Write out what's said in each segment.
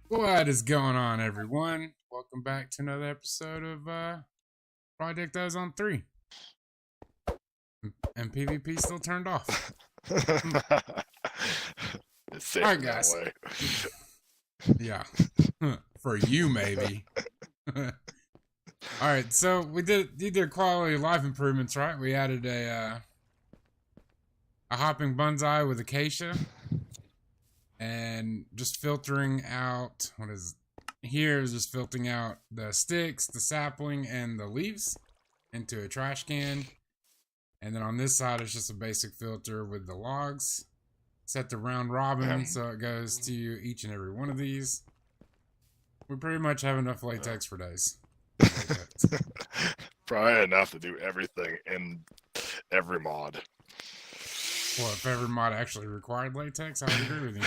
What is going on, everyone? Welcome back to another episode of Project Ozone 3. And PvP still turned off. It's safer Alright, that guys. way. Yeah. For you, maybe. Alright, so you did quality of life improvements, right? We added a hopping bonsai with acacia. And just filtering out, here is just filtering out the sticks, the sapling, and the leaves into a trash can. And then on this side, it's just a basic filter with the logs. Set the round robin so it goes to each and every one of these. We pretty much have enough latex for days. Probably enough to do everything in every mod. Well, if every mod actually required latex, I would agree with you.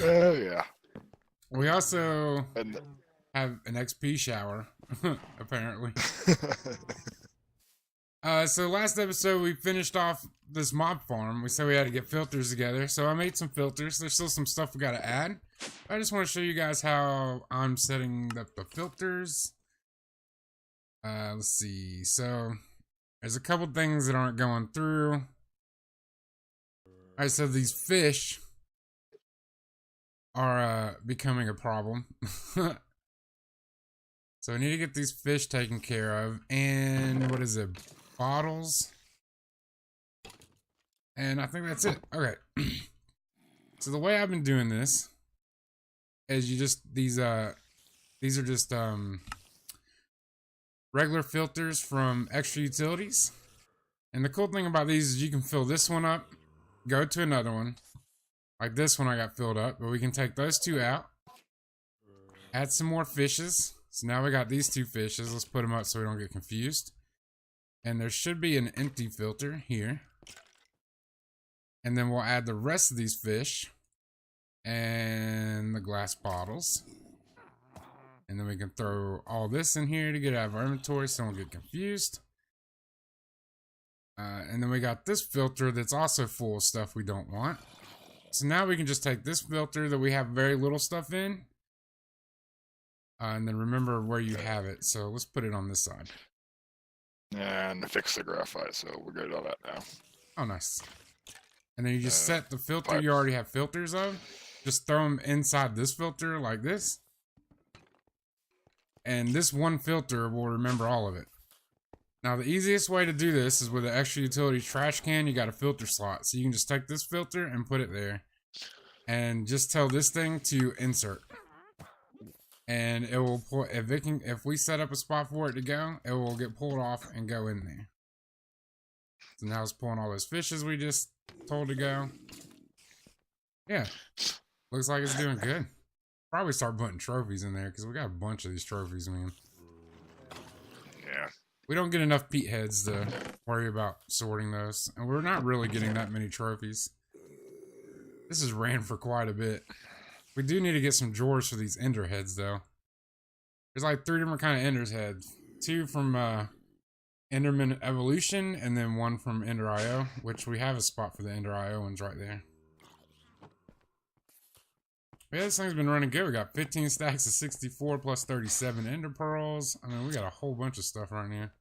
Yeah. We also have an XP shower, apparently. So last episode we finished off this mob farm. We said we had to get filters together, so I made some filters. There's still some stuff we gotta add. I just want to show you guys how I'm setting up the filters. Let's see. So there's a couple things that aren't going through. Alright, so these fish are becoming a problem. So I need to get these fish taken care of. And what is it? Bottles. And I think that's it. Okay. So the way I've been doing this is these are just regular filters from extra utilities. And the cool thing about these is you can fill this one up, go to another one. Like this one I got filled up, but we can take those two out. Add some more fishes. So now we got these two fishes. Let's put them up so we don't get confused. And there should be an empty filter here. And then we'll add the rest of these fish and the glass bottles. And then we can throw all this in here to get out of our inventory so we don't get confused. And then we got this filter that's also full of stuff we don't want. So now we can just take this filter that we have very little stuff in. And then remember where you have it. So let's put it on this side. And fix the graphite, so we're good on that now. Oh, nice. And then you just set the filter you already have filters of. Just throw them inside this filter like this. And this one filter will remember all of it. Now, the easiest way to do this is with an extra utility trash can. You got a filter slot. So you can just take this filter and put it there. And just tell this thing to insert. And it will pull, if we set up a spot for it to go, it will get pulled off and go in there. So now it's pulling all those fishes we just told to go. Yeah. Looks like it's doing good. Probably start putting trophies in there because we got a bunch of these trophies, man. Yeah. We don't get enough peat heads to worry about sorting those. And we're not really getting that many trophies. This has ran for quite a bit. We do need to get some drawers for these ender heads, though. There's like 3 different kind of ender's heads. 2 from Enderman Evolution, and then 1 from Ender IO, which we have a spot for the Ender IO ones right there. But yeah, this thing's been running good. We got 15 stacks of 64 plus 37 ender pearls. I mean, we got a whole bunch of stuff right here.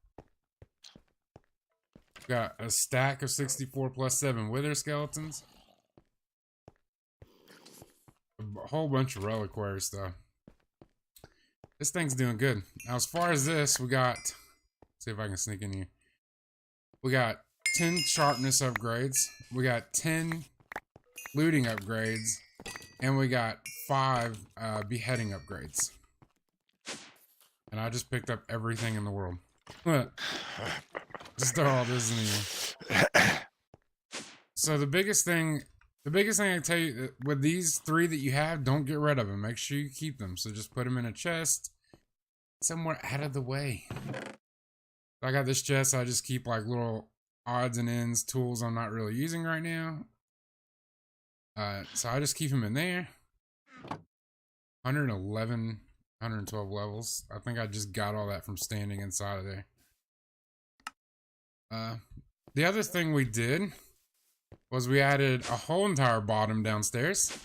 We got a stack of 64 plus 7 wither skeletons. A whole bunch of reliquary stuff. This thing's doing good. Now, as far as this, we got... Let's see if I can sneak in here. We got 10 sharpness upgrades. We got 10 looting upgrades. And we got 5 beheading upgrades. And I just picked up everything in the world. Just throw all this in here. So the biggest thing I can tell you, with these 3 that you have, don't get rid of them. Make sure you keep them. So just put them in a chest somewhere out of the way. I got this chest. I just keep like little odds and ends, tools I'm not really using right now. So I just keep them in there. 111, 112 levels. I think I just got all that from standing inside of there. The other thing we did was we added a whole entire bottom downstairs.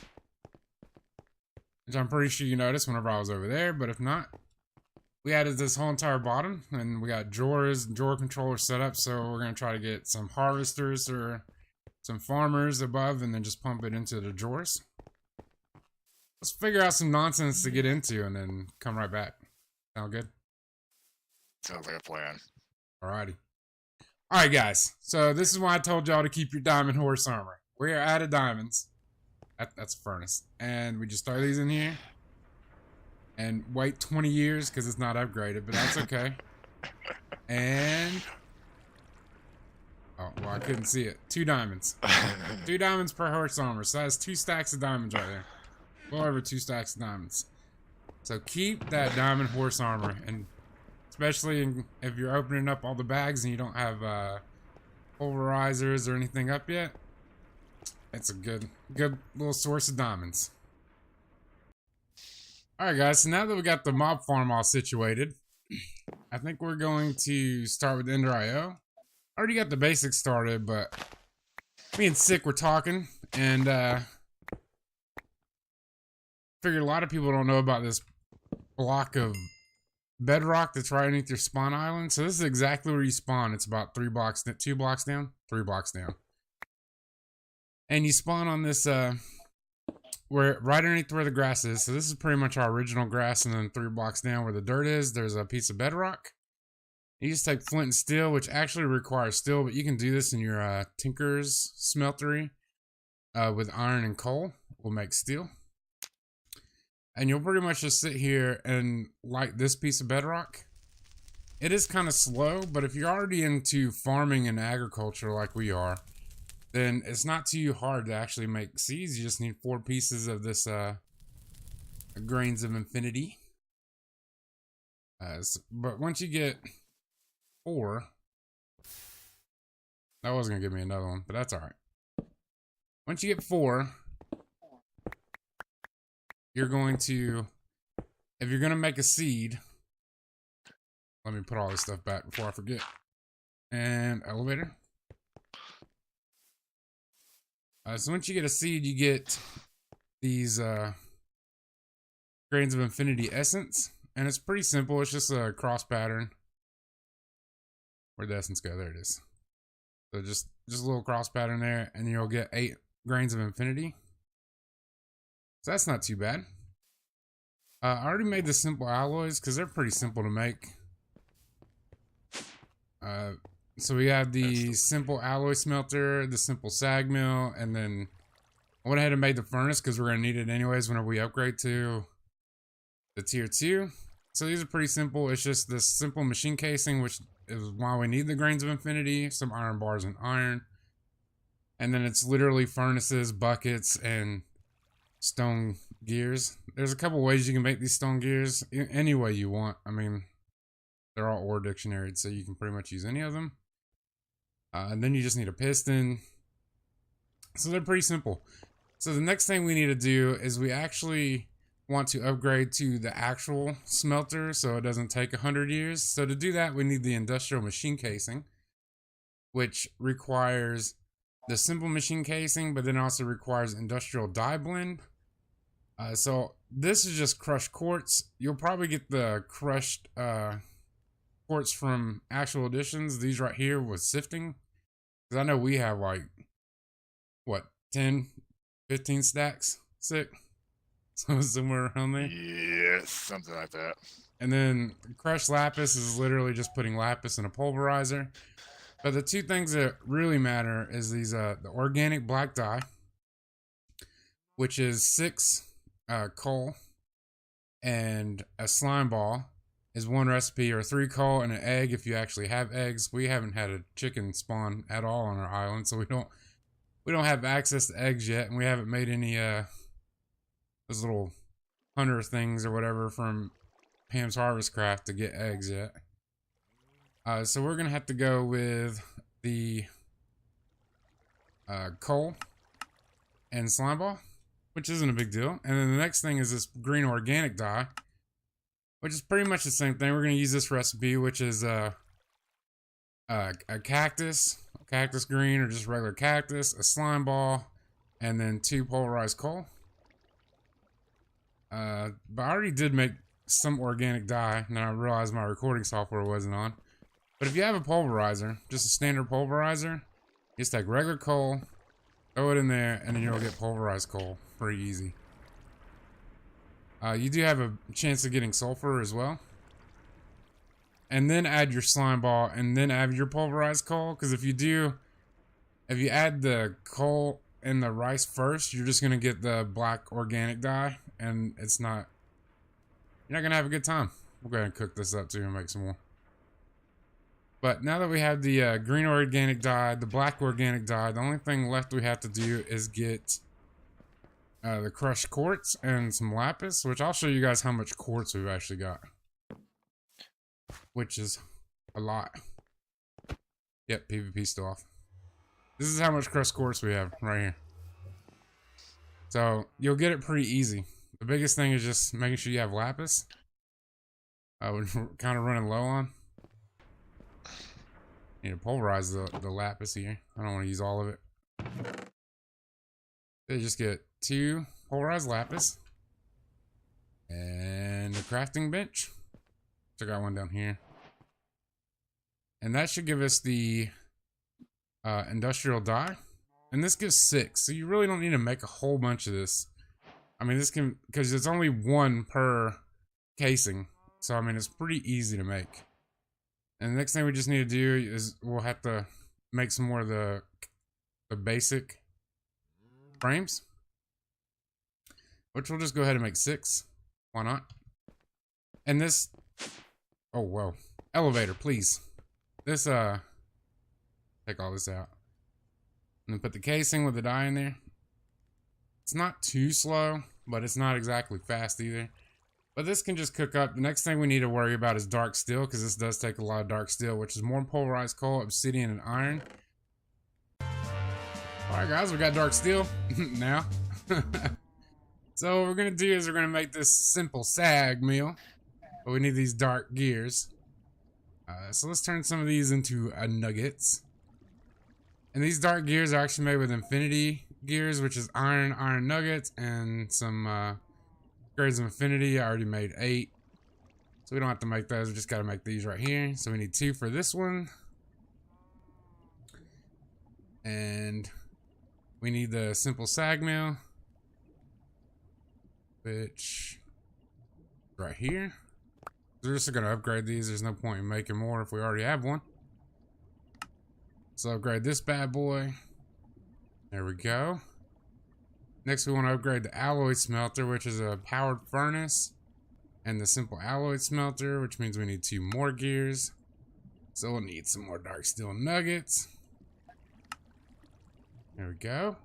which I'm pretty sure you noticed whenever I was over there, but if not, we added this whole entire bottom, and we got drawers and drawer controllers set up, so we're going to try to get some harvesters or some farmers above, and then just pump it into the drawers. Let's figure out some nonsense to get into, and then come right back. Sound good? Sounds like a plan. Alrighty. Alright, guys. So this is why I told y'all to keep your diamond horse armor. We are out of diamonds. That's a furnace. And we just throw these in here. And wait 20 years because it's not upgraded, but that's okay. And... oh, well, I couldn't see it. 2 diamonds. 2 diamonds per horse armor. So that's 2 stacks of diamonds right there. Well over 2 stacks of diamonds. So keep that diamond horse armor. And especially if you're opening up all the bags and you don't have pulverizers or anything up yet. It's a good little source of diamonds. Alright guys, so now that we got the mob farm all situated, I think we're going to start with Ender.io. Already got the basics started, but me and Sick were talking, and figured a lot of people don't know about this block of bedrock that's right underneath your spawn island. So this is exactly where you spawn. It's about 2 blocks down. And you spawn on this where right underneath where the grass is. So this is pretty much our original grass, and then 3 blocks down where the dirt is, there's a piece of bedrock. You just take flint and steel, which actually requires steel, but you can do this in your Tinker's smeltery with iron and coal. Will make steel. And you'll pretty much just sit here and light this piece of bedrock. It is kind of slow, but if you're already into farming and agriculture like we are, then it's not too hard to actually make seeds. You just need 4 pieces of this grains of infinity. But once you get 4, that wasn't gonna give me another one, but that's all right. Once you get 4, you're going to, if you're gonna make a seed, let me put all this stuff back before I forget. And elevator. So once you get a seed, you get these grains of infinity essence, and it's pretty simple. It's just a cross pattern. Where'd the essence go? There it is. So just a little cross pattern there, and you'll get 8 grains of infinity. So that's not too bad. I already made the simple alloys because they're pretty simple to make. So we have the simple alloy smelter, the simple sag mill, and then I went ahead and made the furnace because we're going to need it anyways whenever we upgrade to the tier 2. So these are pretty simple. It's just this simple machine casing, which is why we need the grains of infinity, some iron bars and iron. And then it's literally furnaces, buckets, and stone gears. There's a couple ways you can make these stone gears. Any way you want. I mean, they're all ore dictionaried, so you can pretty much use any of them. And then you just need a piston. So they're pretty simple. So the next thing we need to do is we actually want to upgrade to the actual smelter so it doesn't take 100 years. So to do that, we need the industrial machine casing, which requires the simple machine casing, but then also requires industrial dye blend. So this is just crushed quartz. You'll probably get the crushed quartz from actual editions. These right here with sifting. Because I know we have like, what, 10, 15 stacks? Sick. So somewhere around there. Yeah, something like that. And then crushed lapis is literally just putting lapis in a pulverizer. But the 2 things that really matter is these the organic black dye, which is 6 coal, and a slime ball is 1 recipe, or 3 coal and an egg if you actually have eggs. We haven't had a chicken spawn at all on our island, so we don't have access to eggs yet, and we haven't made any those little hunter things or whatever from Pam's Harvest Craft to get eggs yet. So we're gonna have to go with the coal and slime ball, which isn't a big deal. And then the next thing is this green organic dye, which is pretty much the same thing. We're gonna use this recipe, which is a cactus green, or just regular cactus, a slime ball, and then 2 pulverized coal. But I already did make some organic dye, and then I realized my recording software wasn't on. But if you have a pulverizer, just a standard pulverizer, you just take regular coal, throw it in there, and then you'll get pulverized coal pretty easy. You do have a chance of getting sulfur as well. And then add your slime ball, and then add your pulverized coal, because if you add the coal and the rice first, you're just gonna get the black organic dye, and you're not gonna have a good time. We'll go ahead and cook this up too and make some more. But now that we have the green organic dye, the black organic dye, the only thing left we have to do is get the crushed quartz and some lapis, which I'll show you guys how much quartz we've actually got, which is a lot. Yep, PvP still off. This is how much crushed quartz we have right here. So you'll get it pretty easy. The biggest thing is just making sure you have lapis. We're kind of running low on. Need to pulverize the lapis here. I don't want to use all of it. So just get 2 pulverized lapis and a crafting bench. So I got one down here, and that should give us the industrial dye, and this gives 6. So you really don't need to make a whole bunch of this. I mean, this can, because it's only 1 per casing. So I mean, it's pretty easy to make. And the next thing we just need to do is we'll have to make some more of the basic frames, which we'll just go ahead and make 6. Why not? And this, oh whoa, elevator, please. This take all this out, and then put the casing with the dye in there. It's not too slow, but it's not exactly fast either. But this can just cook up. The next thing we need to worry about is dark steel, because this does take a lot of dark steel, which is more pulverized coal, obsidian, and iron. Alright guys, we got dark steel now. So what we're going to do is we're going to make this simple sag meal. But we need these dark gears. So let's turn some of these into nuggets. And these dark gears are actually made with infinity gears, which is iron nuggets, and some grades of infinity. I already made 8. So we don't have to make those, we just got to make these right here. So we need 2 for this one. And we need the simple sag mill, which right here. We're just gonna upgrade these. There's no point in making more if we already have one. So upgrade this bad boy. There we go. Next we want to upgrade the alloy smelter, which is a powered furnace, and the simple alloy smelter, which means we need 2 more gears. So we'll need some more dark steel nuggets. There we go.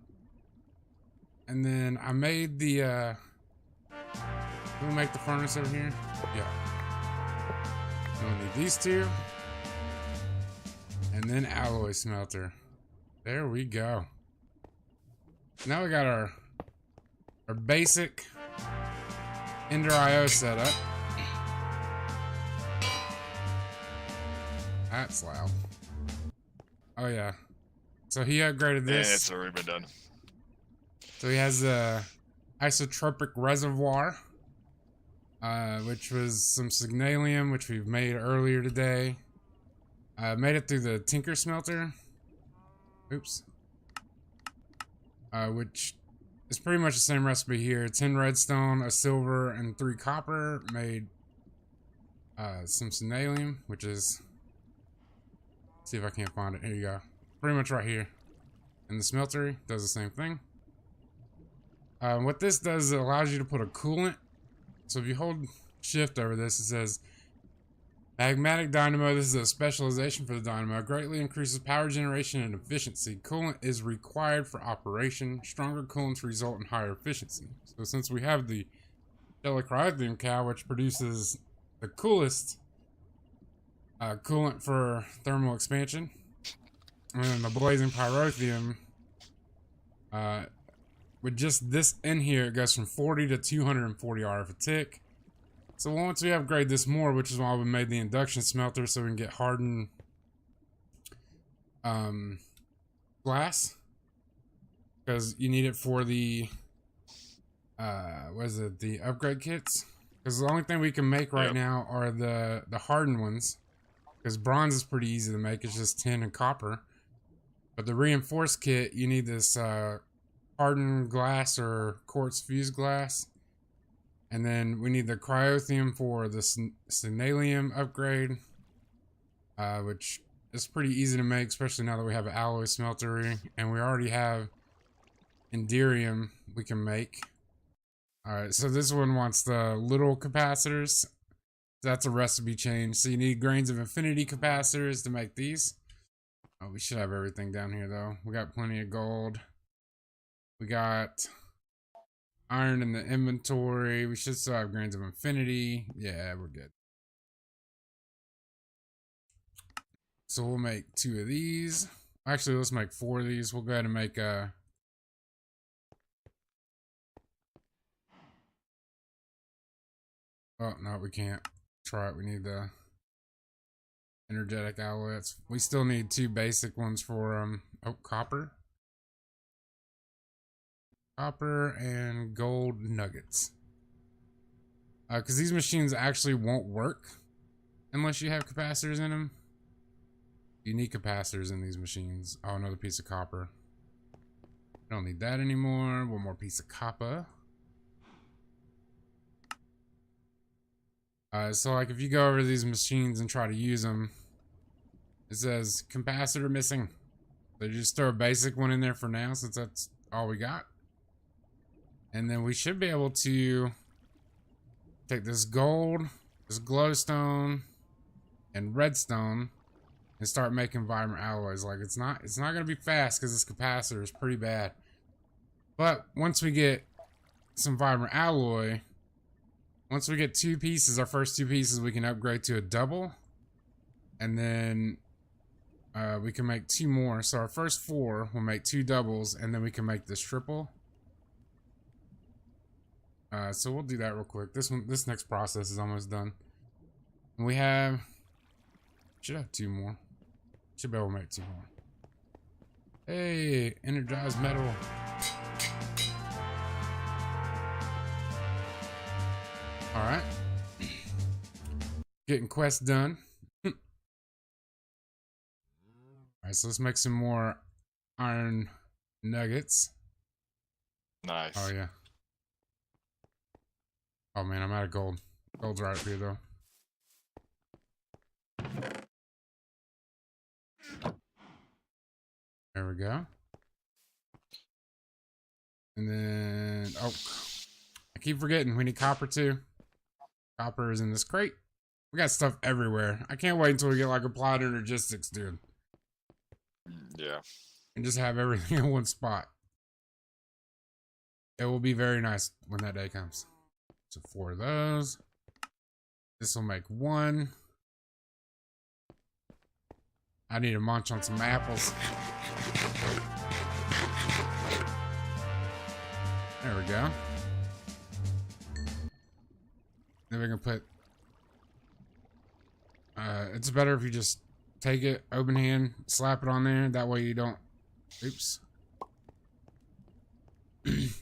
And then I made the can we make the furnace over here? Yeah. We'll need these 2. And then alloy smelter. There we go. Now we got our basic Ender IO setup. That's loud. Oh yeah. So he upgraded this. Yeah, it's already been done. So he has the Isotropic Reservoir, which was some signalium, which we've made earlier today. Made it through the Tinker Smelter. Oops. Which is pretty much the same recipe here. 10 redstone, a silver, and 3 copper. Made some signalium, which is... Let's see if I can't find it. Here you go. Pretty much right here. And the smelter does the same thing. What this does is it allows you to put a coolant. So if you hold shift over this, it says Magmatic Dynamo. This is a specialization for the Dynamo. Greatly increases power generation and efficiency. Coolant is required for operation. Stronger coolants result in higher efficiency. So since we have the Delicriothium cow, which produces the coolest coolant for thermal expansion, and then the Blazing Pyrotheum, with just this in here, it goes from 40 to 240 RF a tick. So once we upgrade this more, which is why we made the induction smelter, so we can get hardened glass, because you need it for the what is it, the upgrade kits? Because the only thing we can make right now are the hardened ones. Because bronze is pretty easy to make, it's just tin and copper. But the reinforced kit, you need this hardened glass or quartz fused glass. And then we need the cryothium for the senalium upgrade. Which is pretty easy to make, especially now that we have an alloy smelter. And we already have inderium we can make. Alright, so this one wants the little capacitors. That's a recipe change. So you need grains of infinity capacitors to make these. Oh, we should have everything down here though. We got plenty of gold. We got iron in the inventory. We should still have grains of infinity. Yeah, we're good. So we'll make 2 of these. Actually, let's make 4 of these. We'll go ahead and make oh, no, we can't. Try it. We need the energetic alloys. We still need 2 basic ones for oh, copper. Copper and gold nuggets. Because these machines actually won't work unless you have capacitors in them. You need capacitors in these machines. Oh, another piece of copper. Don't need that anymore. One more piece of copper. So like if you go over these machines and try to use them, it says capacitor missing. So just throw a basic one in there for now since that's all we got. And then we should be able to take this gold, this glowstone, and redstone and start making vibrant alloys. Like it's not gonna be fast because this capacitor is pretty bad. But once we get some vibrant alloy, once we get 2 pieces, our first 2 pieces, we can upgrade to a double. And then we can make 2 more. So our first 4 will make 2 doubles, and then we can make this triple. So we'll do that real quick. This next process is almost done. And we should have 2 more. Should be able to make 2 more. Hey, energized metal. Alright. Getting quests done. Alright, so let's make some more iron nuggets. Nice. Oh, yeah. Oh, man, I'm out of gold. Gold's right up here, though. There we go. And then, oh, I keep forgetting we need copper too. Copper is in this crate. We got stuff everywhere. I can't wait until we get like applied energistics, dude. Yeah. And just have everything in one spot. It will be very nice when that day comes. So 4 of those. This will make 1. I need to munch on some apples. There we go. Then we can put... it's better if you just take it, open hand, slap it on there. That way you don't... Oops.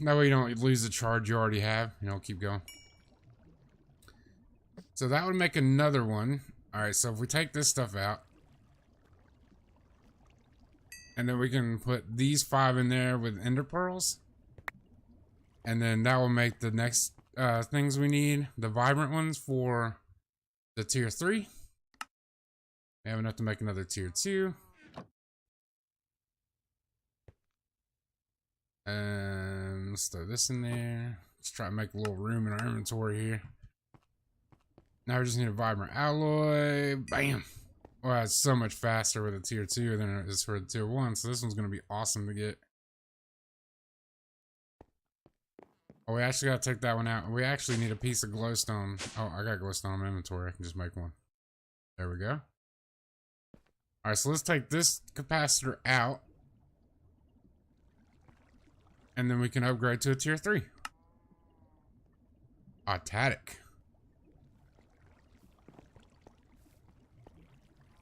That way you don't lose the charge you already have. You know, keep going. So that would make another one. Alright, so if we take this stuff out, and then we can put these 5 in there with ender pearls. And then that will make the next things we need. The vibrant ones for the tier 3. We have enough to make another tier 2. And let's throw this in there. Let's try to make a little room in our inventory here. Now we just need a vibrant alloy. Bam! Well, it's so much faster with a tier 2 than it is for a tier 1. So this one's going to be awesome to get. Oh, we actually got to take that one out. We actually need a piece of glowstone. Oh, I got glowstone in my inventory. I can just make one. There we go. Alright, so let's take this capacitor out. And then we can upgrade to a tier 3. Automatic.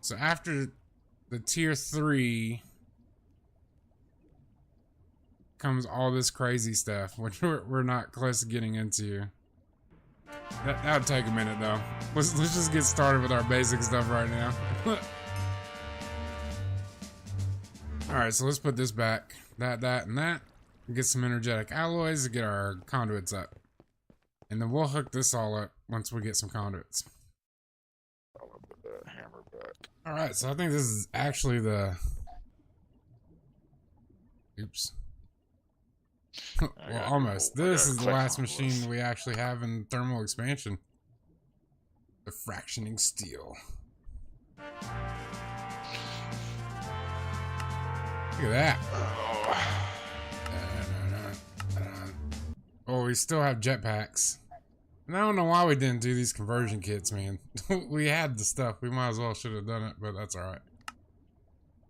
So after the tier 3, comes all this crazy stuff, which we're not close to getting into. That'll take a minute though. Let's just get started with our basic stuff right now. Alright, so let's put this back. That, and that. Get some energetic alloys to get our conduits up. And then we'll hook this all up once we get some conduits. I'll put that hammer back. Alright, so I think this is actually the... Oops. Well, almost. This is the last machine we actually have in thermal expansion. The fractioning steel. Look at that. Oh, we still have jetpacks. And I don't know why we didn't do these conversion kits, man. We had the stuff. We might as well should have done it, but that's alright.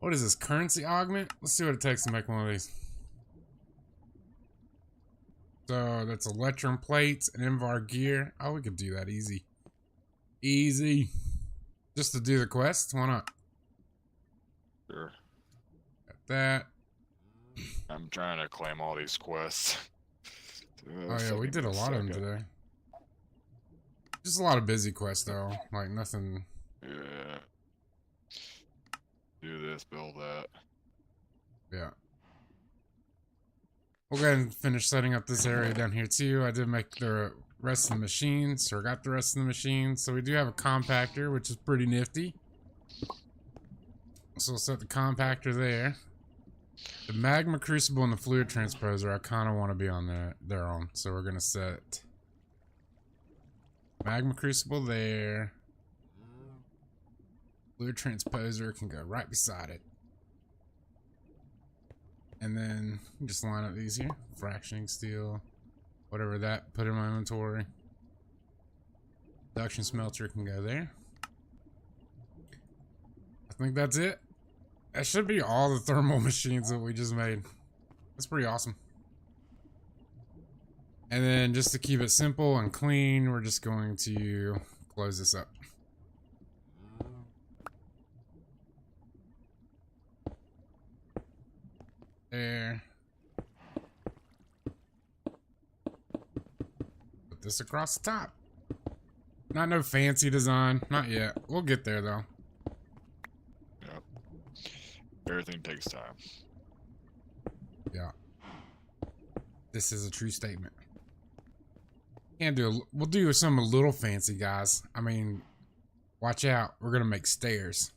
What is this? Currency augment? Let's see what it takes to make one of these. So that's electrum plates and Invar gear. Oh, we could do that easy. Easy. Just to do the quest? Why not? Sure. Got that. I'm trying to claim all these quests. Oh yeah, we did a lot of them today. Just a lot of busy quests though. Like nothing. Yeah. Do this, build that. Yeah. We'll go ahead and finish setting up this area down here too. I did make the rest of the machines, or got the rest of the machines. So we do have a compactor, which is pretty nifty. So we'll set the compactor there. The magma crucible and the fluid transposer, I kind of want to be on their own. So we're going to set magma crucible there. Fluid transposer can go right beside it. And then just line up these here. Fractioning steel. Whatever that, put in my inventory. Production smelter can go there. I think that's it. That should be all the thermal machines that we just made. That's pretty awesome. And then just to keep it simple and clean, we're just going to close this up. There. Put this across the top. Not no fancy design. Not yet. We'll get there though. Yep. Everything takes time. Yeah. This is a true statement. Can't do we'll do something a little fancy, guys. I mean, watch out. We're gonna make stairs.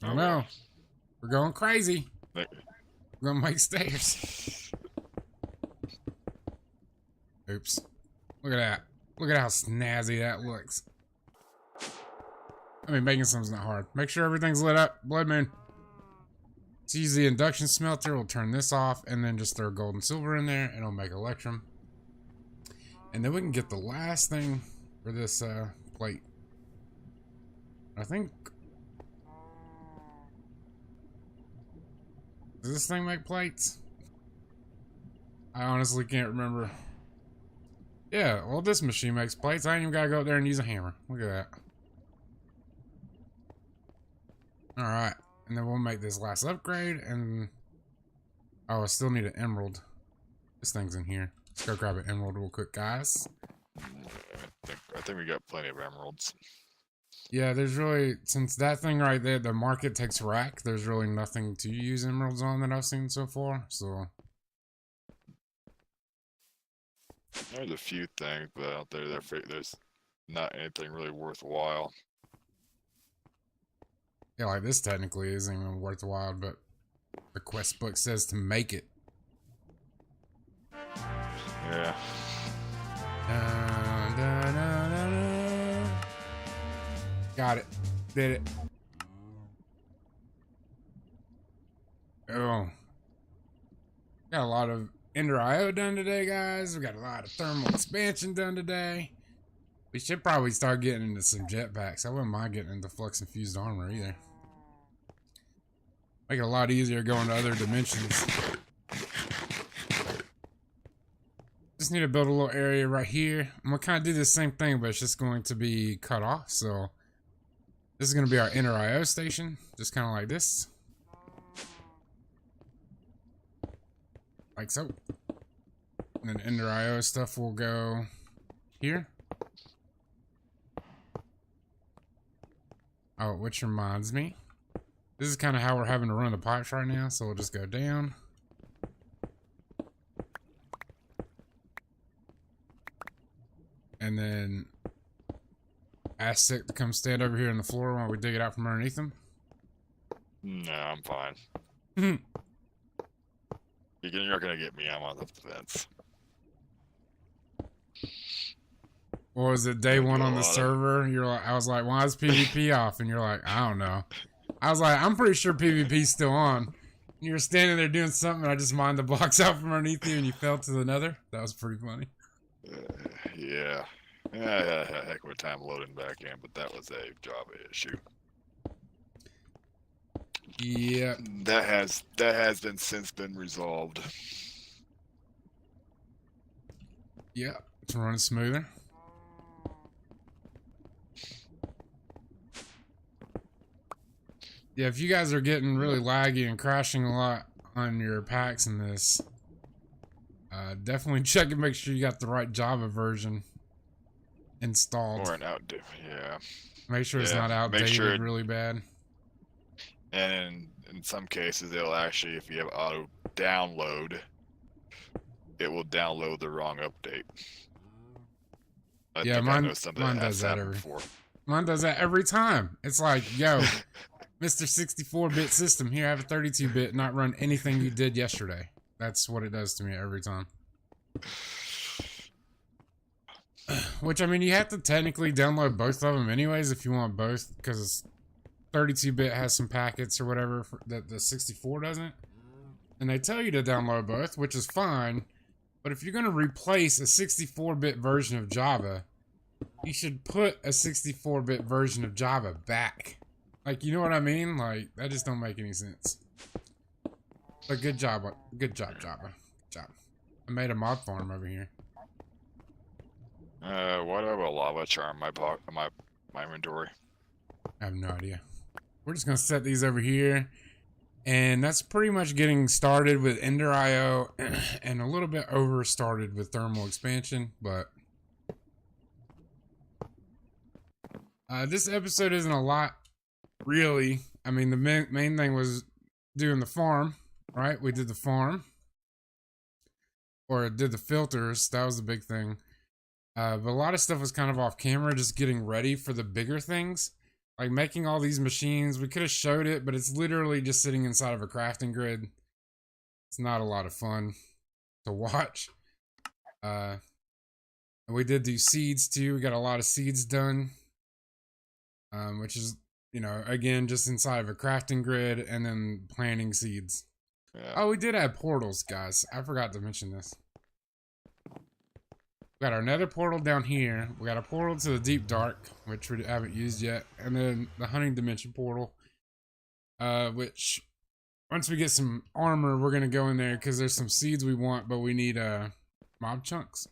I don't know. We're going crazy. We're gonna make stairs. Oops. Look at that. Look at how snazzy that looks. I mean, making something's not hard. Make sure everything's lit up. Blood moon. Let's use the induction smelter. We'll turn this off and then just throw gold and silver in there and it'll make electrum. And then we can get the last thing for this plate. I think... Does this thing make plates? I honestly can't remember. Yeah, well this machine makes plates. I ain't even gotta go up there and use a hammer. Look at that. Alright, and then we'll make this last upgrade and... Oh, I still need an emerald. This thing's in here. Let's go grab an emerald real quick, guys. I think we got plenty of emeralds. Yeah, there's really, since that thing right there, the market takes rack, there's really nothing to use emeralds on that I've seen so far, so. There's a few things, but out there, there's not anything really worthwhile. Yeah, like this technically isn't even worthwhile, but the quest book says to make it. Yeah. Dun, dun, dun, dun, dun. Got it. Did it. Oh. Got a lot of Ender IO done today, guys. We got a lot of thermal expansion done today. We should probably start getting into some jetpacks. I wouldn't mind getting into flux infused armor either. Make it a lot easier going to other dimensions. Just need to build a little area right here. I'm gonna kind of do the same thing, but it's just going to be cut off. So this is going to be our inner IO station, just kind of like this. like so. And then Ender IO stuff will go here. Oh, which reminds me, this is kind of how we're having to run the pipes right now, so we'll just go down. And then ask Sick to come stand over here on the floor while we dig it out from underneath them. No, I'm fine. You're not gonna get me. I'm on the fence. What was it, day one on the server? You're like, I was like, why is PvP off? And you're like, I don't know. I was like, I'm pretty sure PvP's still on. And you were standing there doing something, and I just mined the blocks out from underneath you, and you fell to the nether. That was pretty funny. Yeah. I had a heck of a time loading back in, but that was a Java issue. Yeah. That has been since been resolved. Yeah, it's running smoother. Yeah, if you guys are getting really laggy and crashing a lot on your packs in this, definitely check and make sure you got the right Java version installed. Or an outdated, yeah. Make sure it's not outdated really bad. And in some cases, it'll actually, if you have auto download, it will download the wrong update. Yeah, mine does that Mine does that every time. It's like, yo, Mr. 64-bit system, here, I have a 32-bit, not run anything you did yesterday. That's what it does to me every time. Which, I mean, you have to technically download both of them anyways if you want both, because 32-bit has some packets or whatever that the 64 doesn't. And they tell you to download both, which is fine. But if you're going to replace a 64-bit version of Java, you should put a 64-bit version of Java back. Like, you know what I mean? Like, that just don't make any sense. But good job Java. Good job. I made a mob farm over here. Why do I have a lava charm in my inventory? I have no idea. We're just gonna set these over here, and that's pretty much getting started with Ender IO, and a little bit over started with thermal expansion. But this episode isn't a lot, really. I mean, the main thing was doing the farm, right? We did the farm, or did the filters. That was the big thing. But a lot of stuff was kind of off camera, just getting ready for the bigger things. Like making all these machines. We could have showed it, but it's literally just sitting inside of a crafting grid. It's not a lot of fun to watch. And we did do seeds too. We got a lot of seeds done. Which is, you know, again, just inside of a crafting grid and then planting seeds. Yeah. Oh, we did have portals, guys. I forgot to mention this. We got our nether portal down here. We got a portal to the deep dark, which we haven't used yet. And then the hunting dimension portal. Which, once we get some armor, we're going to go in there because there's some seeds we want, but we need mob chunks.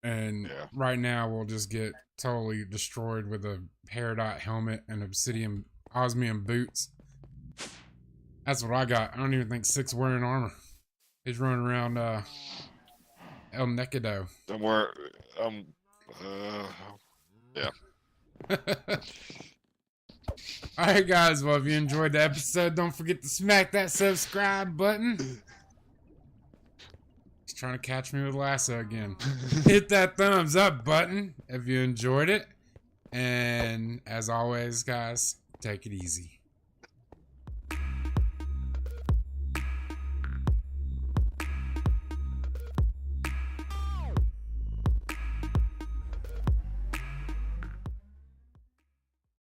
And right now, we'll just get totally destroyed with a peridot helmet and obsidian osmium boots. That's what I got. I don't even think Sick's wearing armor. He's running around El Nekido. Don't worry. Yeah. Alright, guys. Well, if you enjoyed the episode, don't forget to smack that subscribe button. He's trying to catch me with lasso again. Hit that thumbs up button if you enjoyed it. And as always, guys, take it easy.